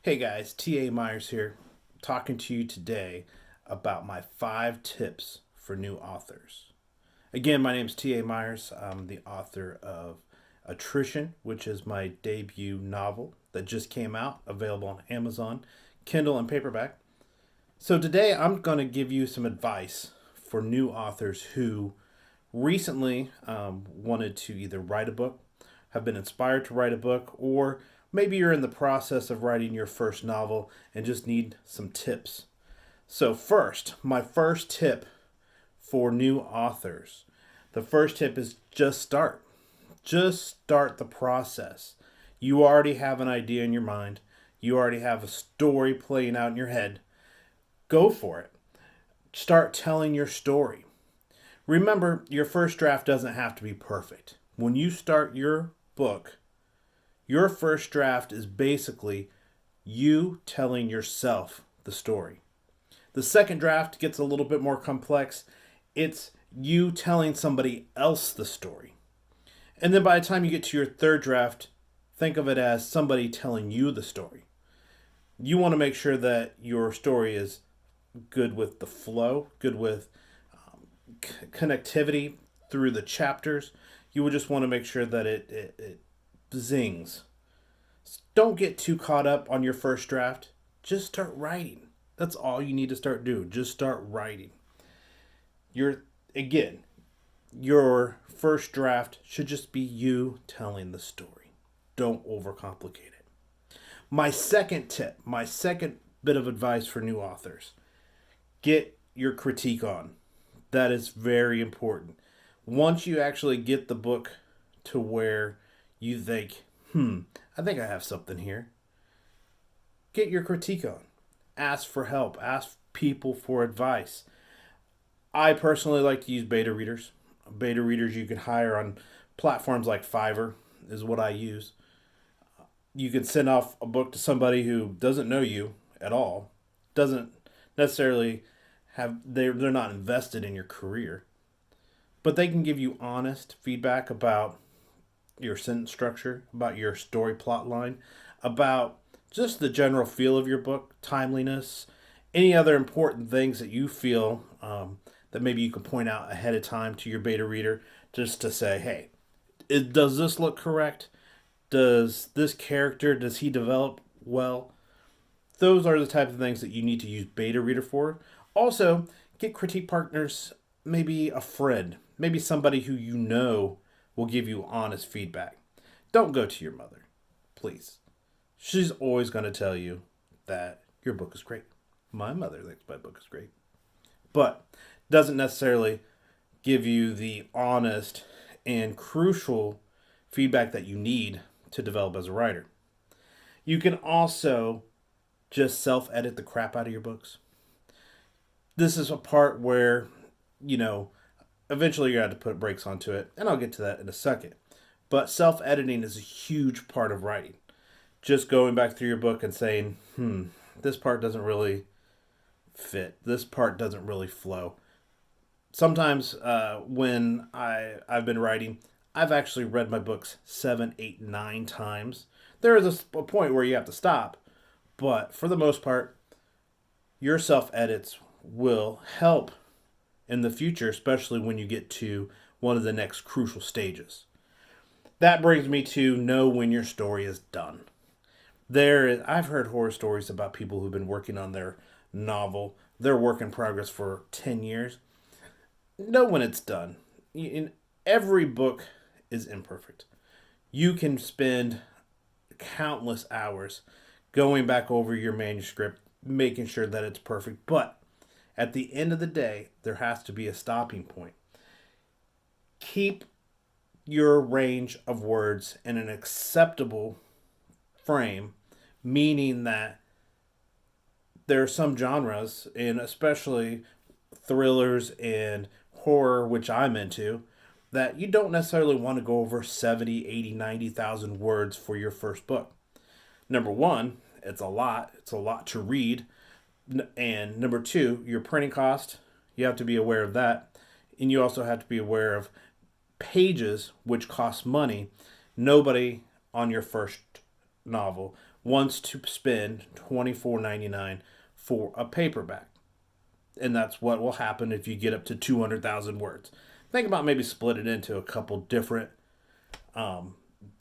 Hey guys, T.A. Meyers here, talking to you today about my 5 tips for new authors. Again, my name is T.A. Meyers. I'm the author of Attrition, which is my debut novel that just came out, available on Amazon, Kindle, and paperback. So today I'm going to give you some advice for new authors who recently wanted to either write a book, have been inspired to write a book, or maybe you're in the process of writing your first novel and just need some tips. So, my first tip for new authors. The first tip is just start. Just start the process. You already have an idea in your mind, you already have a story playing out in your head. Go for it. Start telling your story. Remember, your first draft doesn't have to be perfect. When you start your book, your first draft is basically you telling yourself the story. The second draft gets a little bit more complex. It's you telling somebody else the story. And then by the time you get to your third draft, think of it as somebody telling you the story. You want to make sure that your story is good with the flow, good with connectivity through the chapters. You would just want to make sure that it zings. Don't get too caught up on your first draft. Just start writing. That's all you need to start doing. Just start writing. Again, your first draft should just be you telling the story. Don't overcomplicate it. My second tip, my second bit of advice for new authors: get your critique on. That is very important. Once you actually get the book to where you think, I think I have something here, get your critique on. Ask for help. Ask people for advice. I personally like to use beta readers. Beta readers you can hire on platforms like Fiverr is what I use. You can send off a book to somebody who doesn't know you at all, doesn't necessarily they're not invested in your career, but they can give you honest feedback about your sentence structure, about your story plot line, about just the general feel of your book, timeliness, any other important things that you feel that maybe you could point out ahead of time to your beta reader, just to say, hey, does this look correct? Does this character, does he develop well? Those are the type of things that you need to use beta reader for. Also, get critique partners, maybe a friend, maybe somebody who you know will give you honest feedback. Don't go to your mother, please. She's always going to tell you that your book is great. My mother thinks my book is great, but doesn't necessarily give you the honest and crucial feedback that you need to develop as a writer. You can also just self-edit the crap out of your books. This is a part where, eventually you're going to have to put brakes onto it, and I'll get to that in a second. But self-editing is a huge part of writing. Just going back through your book and saying, this part doesn't really fit. This part doesn't really flow. Sometimes when I've been writing, I've actually read my books 7, 8, 9 times. There is a point where you have to stop, but for the most part, your self-edits will help in the future, especially when you get to one of the next crucial stages. That brings me to know when your story is done. I've heard horror stories about people who've been working on their novel, their work in progress for 10 years. Know when it's done. In every book is imperfect. You can spend countless hours going back over your manuscript, making sure that it's perfect, but at the end of the day, there has to be a stopping point. Keep your range of words in an acceptable frame, meaning that there are some genres, and especially thrillers and horror, which I'm into, that you don't necessarily want to go over 70, 80, 90,000 words for your first book. Number one, it's a lot. It's a lot to read. And number two, your printing cost, you have to be aware of that. And you also have to be aware of pages, which cost money. Nobody on your first novel wants to spend $24.99 for a paperback. And that's what will happen if you get up to 200,000 words. Think about maybe split it into a couple different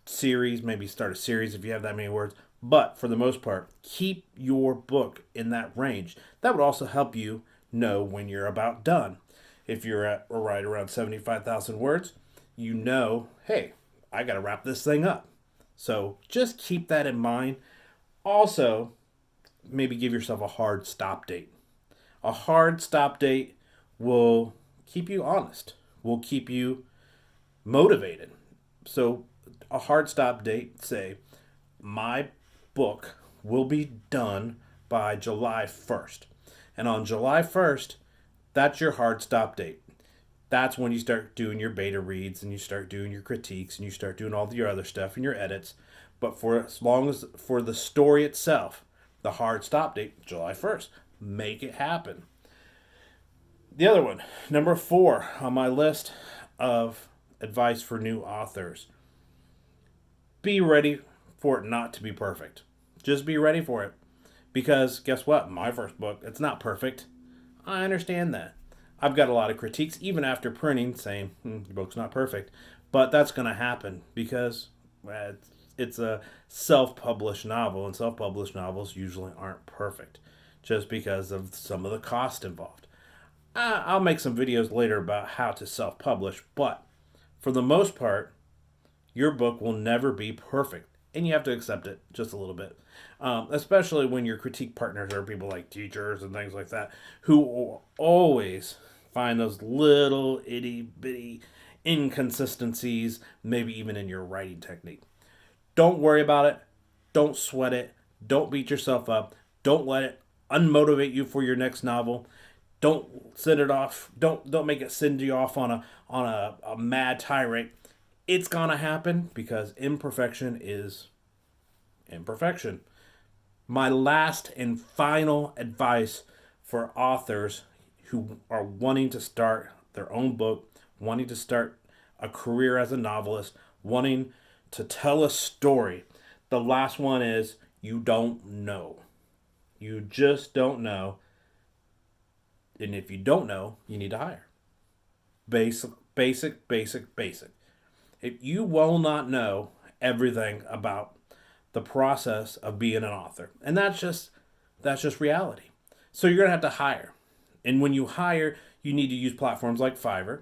series, maybe start a series if you have that many words. But for the most part, keep your book in that range. That would also help you know when you're about done. If you're at right around 75,000 words, you know, hey, I got to wrap this thing up. So just keep that in mind. Also, maybe give yourself a hard stop date. A hard stop date will keep you honest, will keep you motivated. So, a hard stop date, say, my book will be done by July 1st. And on July 1st, that's your hard stop date. That's when you start doing your beta reads and you start doing your critiques and you start doing all your other stuff and your edits. But for as long as for the story itself, the hard stop date, July 1st. Make it happen. The other one, number 4 on my list of advice for new authors. Be ready for it not to be perfect. Just be ready for it. Because guess what? My first book, it's not perfect. I understand that. I've got a lot of critiques, even after printing, saying, your book's not perfect. But that's going to happen because it's a self-published novel, and self-published novels usually aren't perfect just because of some of the cost involved. I'll make some videos later about how to self-publish, but for the most part, your book will never be perfect, and you have to accept it just a little bit, especially when your critique partners are people like teachers and things like that, who always find those little itty-bitty inconsistencies, maybe even in your writing technique. Don't worry about it. Don't sweat it. Don't beat yourself up. Don't let it unmotivate you for your next novel. Don't send it off. Don't make it send you off on a mad tirade. It's gonna happen because imperfection is imperfection. My last and final advice for authors who are wanting to start their own book, wanting to start a career as a novelist, wanting to tell a story. The last one is you don't know. You just don't know. And if you don't know, you need to hire. Basic. If you will not know everything about the process of being an author, and that's just reality. So you're gonna have to hire. And when you hire, you need to use platforms like Fiverr.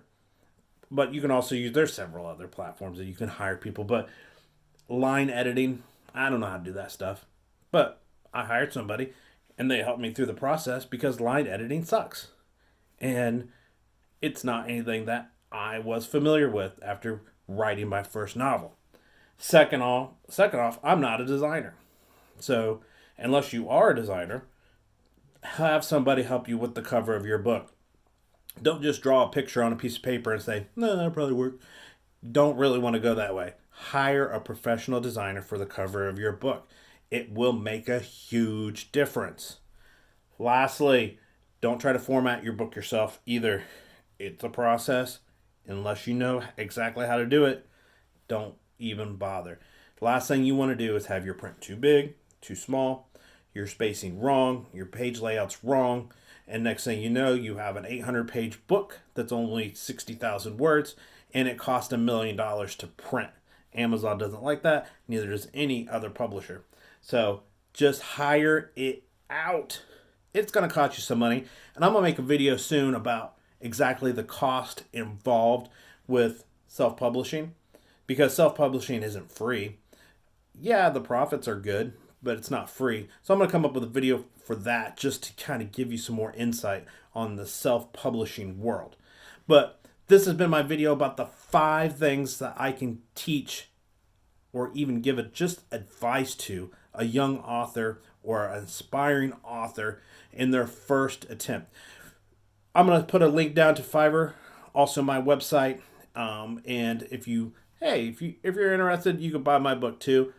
But you can also use, there's several other platforms that you can hire people. But line editing, I don't know how to do that stuff. But I hired somebody and they helped me through the process because line editing sucks. And it's not anything that I was familiar with after writing my first novel. Second off, I'm not a designer. So unless you are a designer, have somebody help you with the cover of your book. Don't just draw a picture on a piece of paper and say, no, that'll probably work. Don't really want to go that way. Hire a professional designer for the cover of your book. It will make a huge difference. Lastly, don't try to format your book yourself either. It's a process. Unless you know exactly how to do it, don't even bother. The last thing you want to do is have your print too big, too small, your spacing wrong, your page layout's wrong, and next thing you know, you have an 800-page book that's only 60,000 words, and it cost $1 million to print. Amazon doesn't like that, neither does any other publisher. So just hire it out. It's going to cost you some money, and I'm going to make a video soon about exactly the cost involved with self-publishing, because self-publishing isn't free. Yeah, the profits are good, but it's not free. So I'm going to come up with a video for that just to kind of give you some more insight on the self-publishing world. But this has been my video about the 5 things that I can teach or even give it just advice to a young author or an aspiring author in their first attempt. I'm going to put a link down to Fiverr, also my website. And if you're interested, you can buy my book too.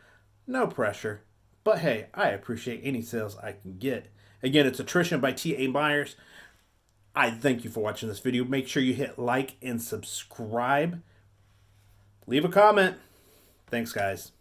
No pressure. But hey, I appreciate any sales I can get. Again, it's Attrition by T.A. Meyers. I thank you for watching this video. Make sure you hit like and subscribe. Leave a comment. Thanks, guys.